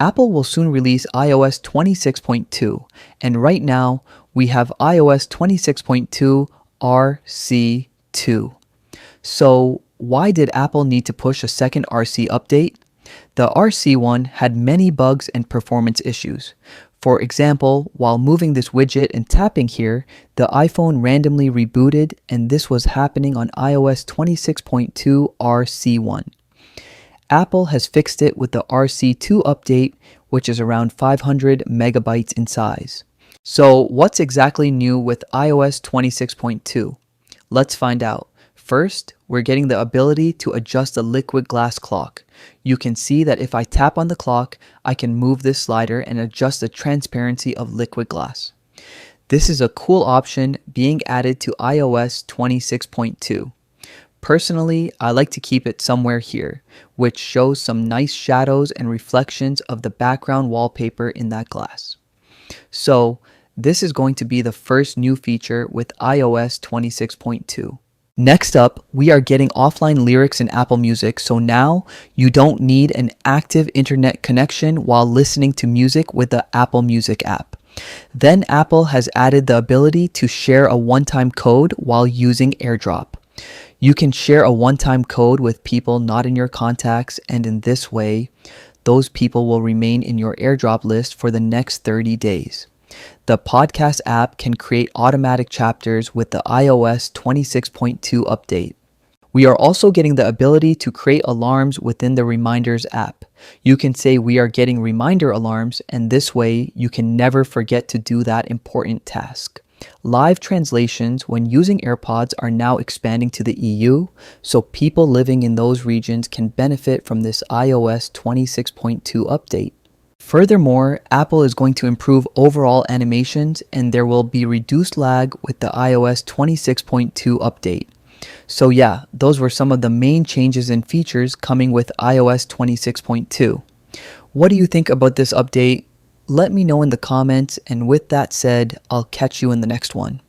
Apple will soon release iOS 26.2, and right now we have iOS 26.2 RC2. So why did Apple need to push a second RC update? The RC one had many bugs and performance issues. For example, while moving this widget and tapping here, the iPhone randomly rebooted, and this was happening on iOS 26.2 RC1. Apple has fixed it with the RC2 update, which is around 500 megabytes in size. So what's exactly new with iOS 26.2? Let's find out. First, we're getting the ability to adjust the liquid glass clock. You can see that if I tap on the clock, I can move this slider and adjust the transparency of liquid glass. This is a cool option being added to iOS 26.2. Personally, I like to keep it somewhere here, which shows some nice shadows and reflections of the background wallpaper in that glass. So, this is going to be the first new feature with iOS 26.2. Next up, we are getting offline lyrics in Apple Music, so now you don't need an active internet connection while listening to music with the Apple Music app. Then Apple has added the ability to share a one-time code while using AirDrop. You can share a one-time code with people not in your contacts, and in this way, those people will remain in your AirDrop list for the next 30 days. The podcast app can create automatic chapters with the iOS 26.2 update. We are also getting the ability to create alarms within the Reminders app. You can say we are getting reminder alarms, and this way you can never forget to do that important task. Live translations when using AirPods are now expanding to the EU, so people living in those regions can benefit from this iOS 26.2 update. Furthermore, Apple is going to improve overall animations, and there will be reduced lag with the iOS 26.2 update. So yeah, those were some of the main changes and features coming with iOS 26.2. What do you think about this update? Let me know in the comments, and with that said, I'll catch you in the next one.